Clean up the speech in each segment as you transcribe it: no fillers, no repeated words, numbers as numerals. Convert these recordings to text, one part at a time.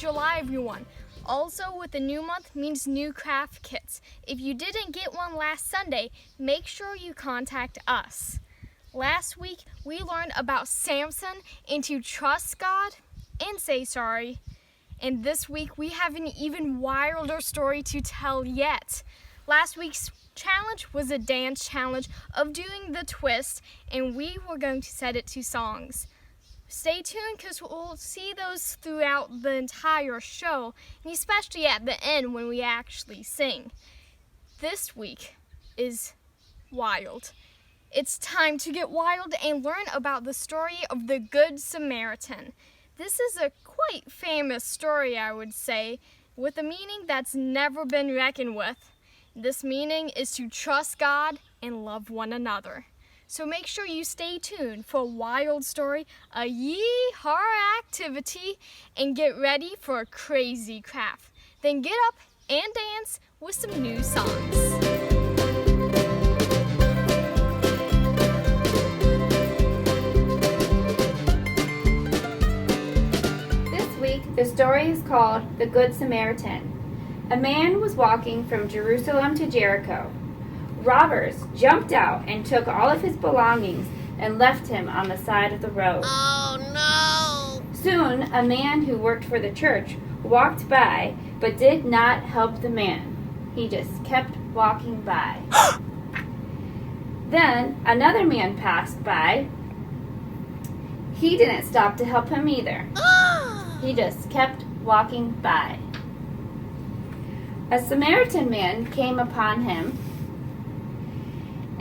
July, everyone. Also, with the new month means new craft kits. If you didn't get one last Sunday, make sure you contact us. Last week, we learned about Samson and to trust God and say sorry. And this week, we have an even wilder story to tell yet. Last week's challenge was a dance challenge of doing the twist, and we were going to set it to songs. Stay tuned because we'll see those throughout the entire show, and especially at the end when we actually sing. This week is wild. It's time to get wild and learn about the story of the Good Samaritan. This is a quite famous story, I would say, with a meaning that's never been reckoned with. This meaning is to trust God and love one another. So make sure you stay tuned for a wild story, a yee-haw activity, and get ready for a crazy craft. Then get up and dance with some new songs. The story is called The Good Samaritan. A man was walking from Jerusalem to Jericho. Robbers jumped out and took all of his belongings and left him on the side of the road. Oh no! Soon, a man who worked for the church walked by but did not help the man. He just kept walking by. Then another man passed by. He didn't stop to help him either. He just kept walking by. A Samaritan man came upon him,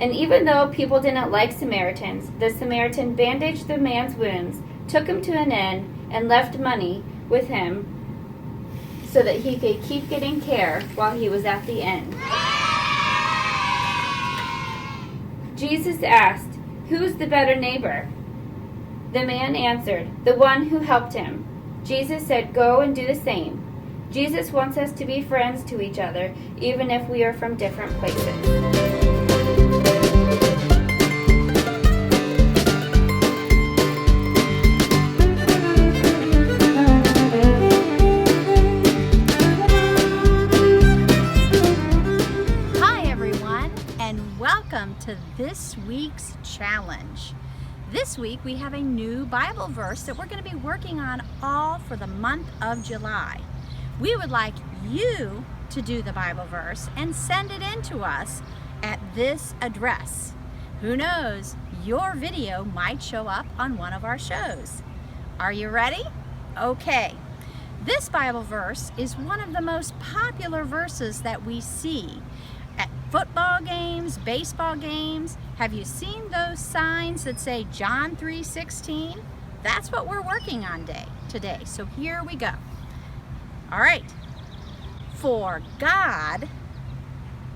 and even though people didn't like Samaritans, the Samaritan bandaged the man's wounds, took him to an inn, and left money with him so that he could keep getting care while he was at the inn. Jesus asked, "Who's the better neighbor?" The man answered, "The one who helped him." Jesus said, "Go and do the same." Jesus wants us to be friends to each other, even if we are from different places. Welcome to this week's challenge. This week we have a new Bible verse that we're going to be working on all for the month of July. We would like you to do the Bible verse and send it in to us at this address. Who knows, your video might show up on one of our shows. Are you ready? Okay. This Bible verse is one of the most popular verses that we see at football games, baseball games. Have you seen those signs that say John 3:16? That's what we're working on today. So here we go. All right. For God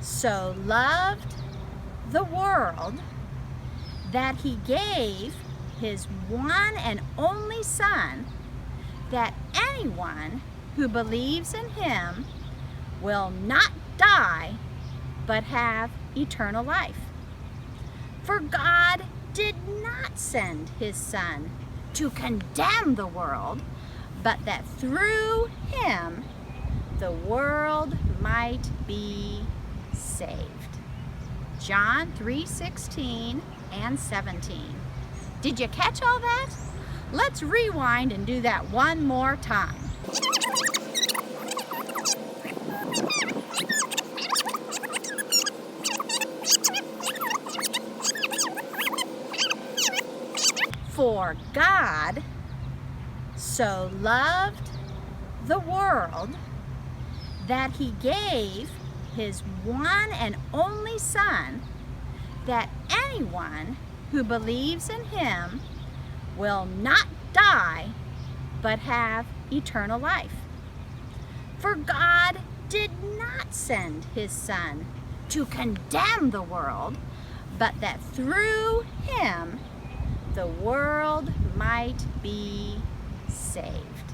so loved the world that he gave his one and only Son, that anyone who believes in him will not die but have eternal life. For God did not send his Son to condemn the world, but that through him the world might be saved. John 3:16 and 17. Did you catch all that? Let's rewind and do that one more time. For God so loved the world that he gave his one and only Son, that anyone who believes in him will not die but have eternal life. For God did not send his Son to condemn the world, but that through him the world might be saved.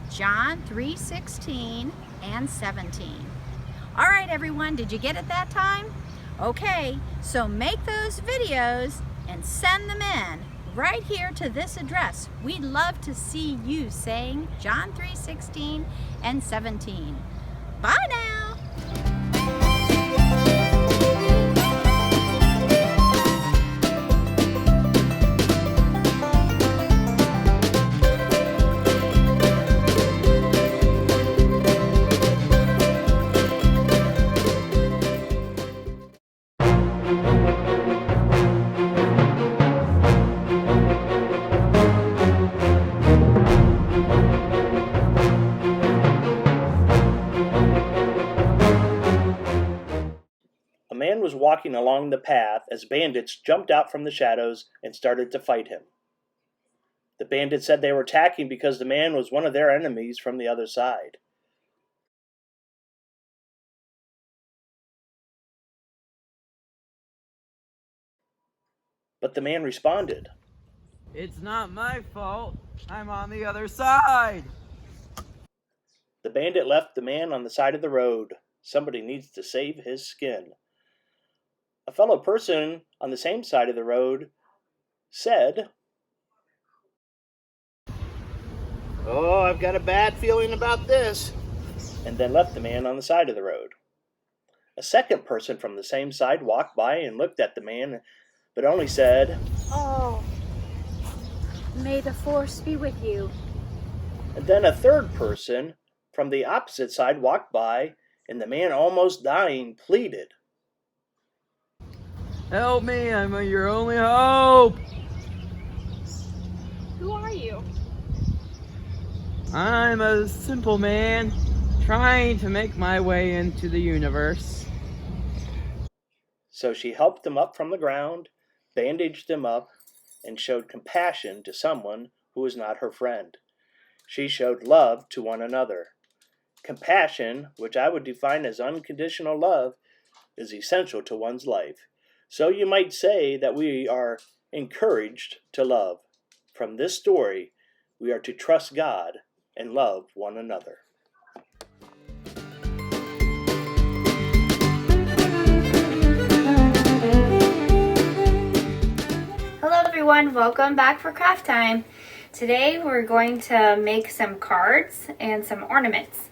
John 3:16 and 17. All right, everyone, did you get it that time? Okay, so make those videos and send them in right here to this address. We'd love to see you saying John 3:16 and 17. Bye now. A man was walking along the path as bandits jumped out from the shadows and started to fight him. The bandits said they were attacking because the man was one of their enemies from the other side. But the man responded, "It's not my fault. I'm on the other side." The bandit left the man on the side of the road. Somebody needs to save his skin. A fellow person on the same side of the road said, "Oh, I've got a bad feeling about this," and then left the man on the side of the road. A second person from the same side walked by and looked at the man, but only said, Oh, may the force be with you. and then a third person from the opposite side walked by, and the man, almost dying, pleaded, "Help me, I'm your only hope." Who are you? I'm a simple man trying to make my way into the universe. So she helped him up from the ground, bandaged him up, and showed compassion to someone who was not her friend. She showed love to one another. Compassion, which I would define as unconditional love, is essential to one's life. So you might say that we are encouraged to love. From this story, we are to trust God and love one another. Hello everyone, welcome back for craft time. Today we're going to make some cards and some ornaments.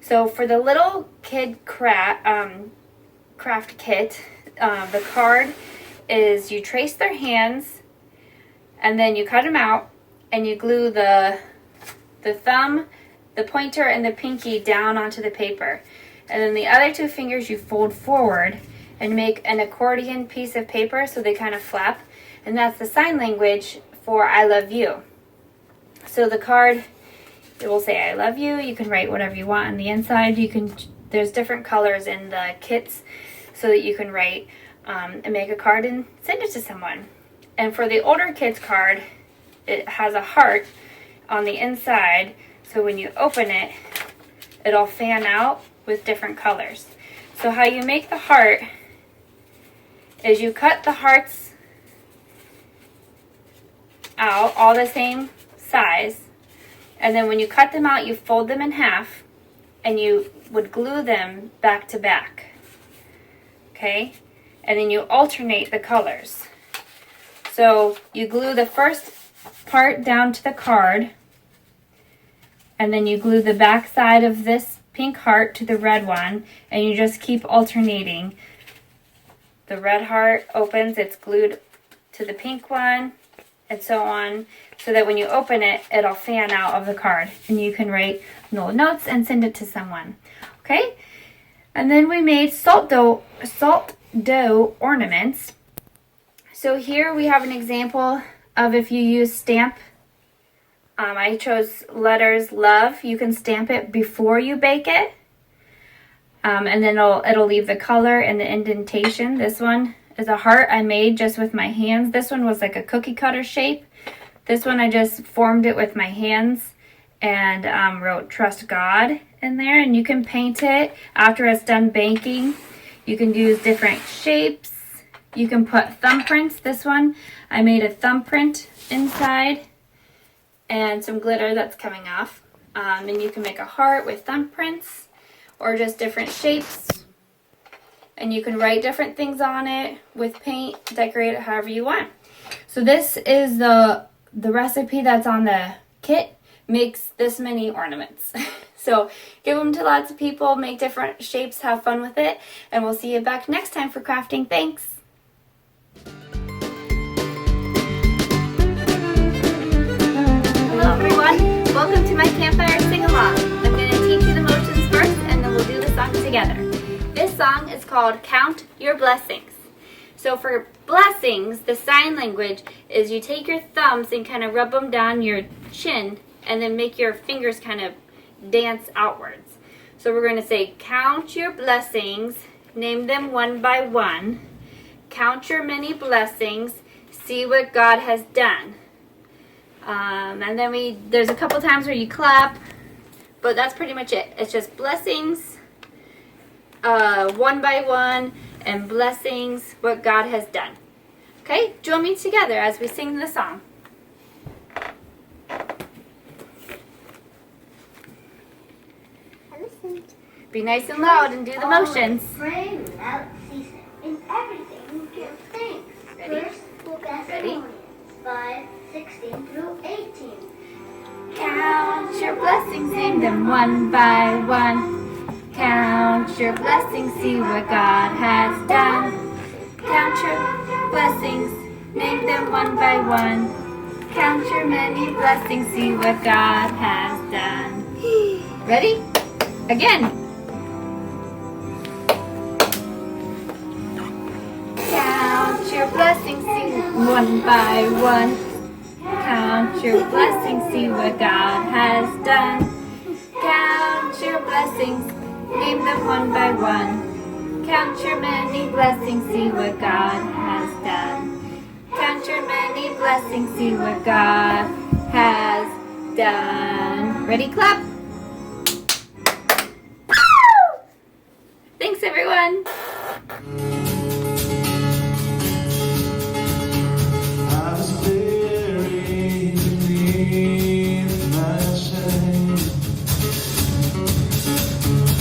So for the little kid craft kit, the card is you trace their hands and then you cut them out and you glue the thumb, the pointer, and the pinky down onto the paper. And then the other two fingers you fold forward and make an accordion piece of paper so they kind of flap. And that's the sign language for I love you. So the card, it will say I love you. You can write whatever you want on the inside. There's different colors in the kits so that you can write and make a card and send it to someone. And for the older kids card, it has a heart on the inside. So when you open it, it'll fan out with different colors. So how you make the heart is you cut the hearts out all the same size, and then when you cut them out you fold them in half and you would glue them back to back, okay, and then you alternate the colors. So you glue the first part down to the card, and then you glue the back side of this pink heart to the red one, and you just keep alternating. The red heart opens, it's glued to the pink one, and so on, so that when you open it, it'll fan out of the card, and you can write little notes and send it to someone. Okay? And then we made salt dough ornaments. So here we have an example of if you use stamp. I chose letters love. You can stamp it before you bake it, and then it'll leave the color and the indentation. This one is a heart I made just with my hands. This one was like a cookie cutter shape. This one I just formed it with my hands and wrote trust God in there. And you can paint it after it's done baking. You can use different shapes. You can put thumbprints. This one I made a thumbprint inside and some glitter that's coming off. And you can make a heart with thumbprints or just different shapes. And you can write different things on it with paint, decorate it however you want. So this is the recipe that's on the kit. Makes this many ornaments. So give them to lots of people, make different shapes, have fun with it, and we'll see you back next time for crafting. Thanks. Hello everyone, welcome to my campfire sing-along. I'm going to teach you the motions first and then we'll do the song together. This song is called Count Your Blessings. So for blessings, the sign language is you take your thumbs and kind of rub them down your chin and then make your fingers kind of dance outwards. So we're going to say, count your blessings, name them one by one. Count your many blessings, see what God has done. And then there's a couple times where you clap, but that's pretty much it. It's just blessings, one by one, and blessings, what God has done. Okay, join me together as we sing the song. Be nice and loud and do the motions. Pray without ceasing. In everything give thanks. Ready? Ready? 5:16-18. Count your blessings, name them one by one. Count your blessings, see what God has done. Count your blessings, name them one by one. Count your many blessings, see what God has done. Ready? Again. Count your blessings, see one by one. Count your blessings, see what God has done. Count your blessings, name them one by one. Count your many blessings, see what God has done. Count your many blessings, see what God has done. Ready, clap. Thanks, everyone. I was buried beneath my shame.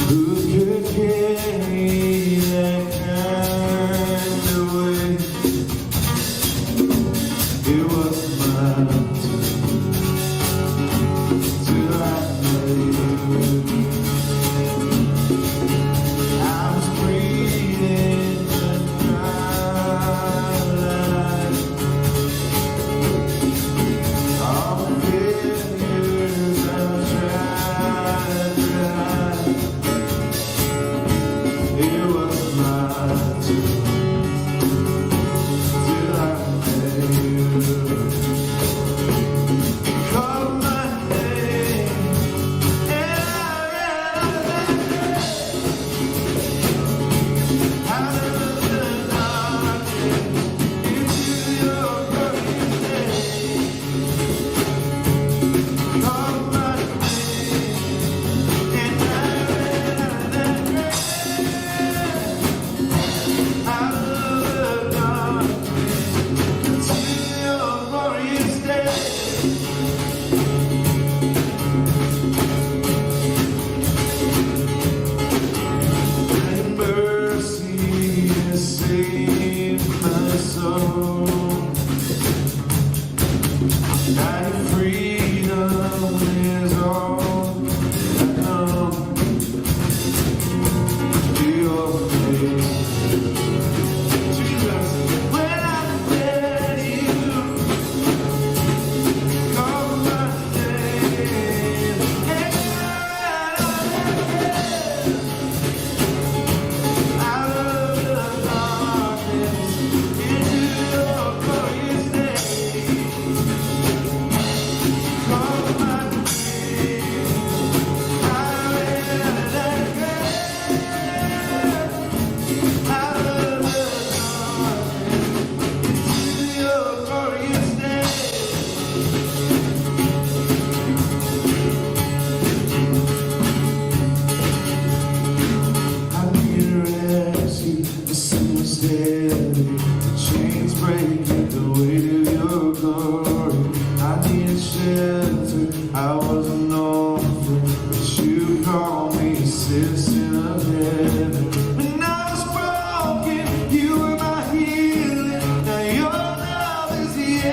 Who could carry that kind of weight? It was my turn till I met you. I was breathing the twilight. All the failures I've tried to hide. It was my turn till I met you. You called my name and I ran out of the darkness into your glorious day. You called my name and I ran out of the darkness into your glorious day. And mercy has saved my soul. And freedom is all I come to your face. Jesus, when I met you, called my name, and out of the darkness into your glorious day. Called my name, out of that grave, out of the darkness into your glorious day. I need rescue, the sinners steady, the chains breaking, the weight of your glory. I need shelter, I was an orphan, but you called me a citizen of heaven. When I was broken, you were my healing. Now your love is the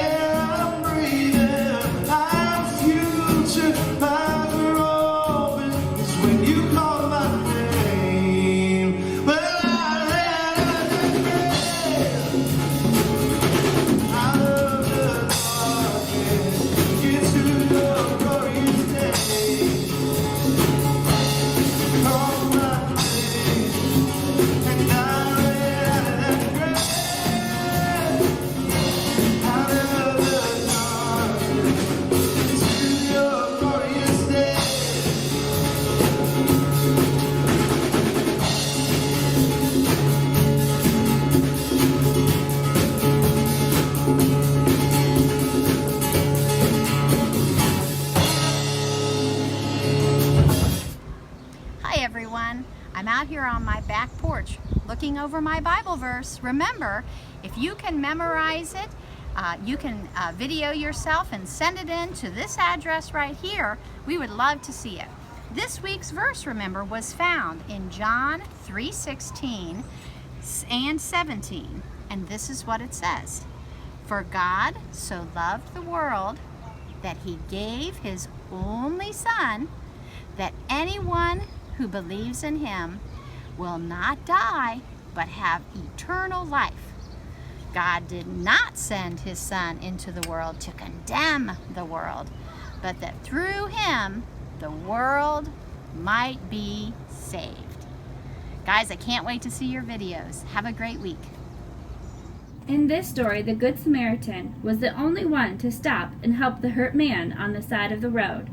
everyone. I'm out here on my back porch looking over my Bible verse. Remember, if you can memorize it, you can video yourself and send it in to this address right here. We would love to see it. This week's verse, remember, was found in John 3:16 and 17. And this is what it says. For God so loved the world that he gave his only Son, that anyone who believes in him will not die, but have eternal life. God did not send his Son into the world to condemn the world, but that through him the world might be saved. Guys, I can't wait to see your videos. Have a great week. In this story, the Good Samaritan was the only one to stop and help the hurt man on the side of the road.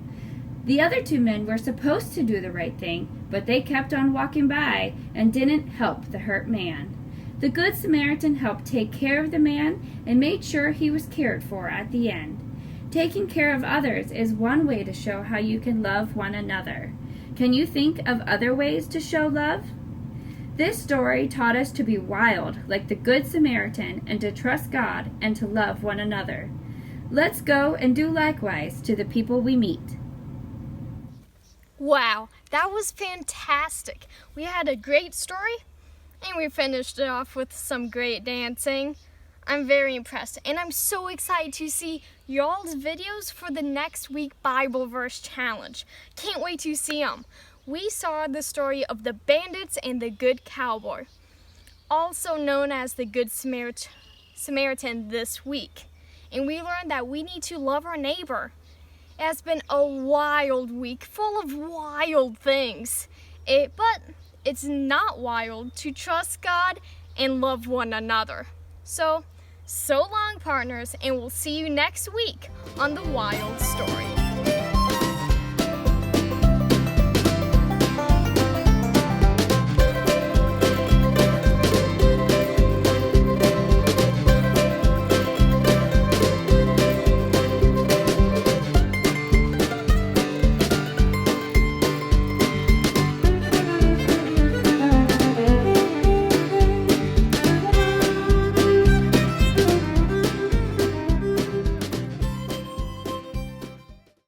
The other two men were supposed to do the right thing, but they kept on walking by and didn't help the hurt man. The Good Samaritan helped take care of the man and made sure he was cared for at the end. Taking care of others is one way to show how you can love one another. Can you think of other ways to show love? This story taught us to be wild like the Good Samaritan and to trust God and to love one another. Let's go and do likewise to the people we meet. Wow, that was fantastic. We had a great story and we finished it off with some great dancing. I'm very impressed and I'm so excited to see y'all's videos for the next week Bible verse challenge. Can't wait to see them. We saw the story of the bandits and the good cowboy, also known as the Good Samaritan this week. And we learned that we need to love our neighbor. It has been a wild week full of wild things. But it's not wild to trust God and love one another. So long, partners, and we'll see you next week on The Wild Story.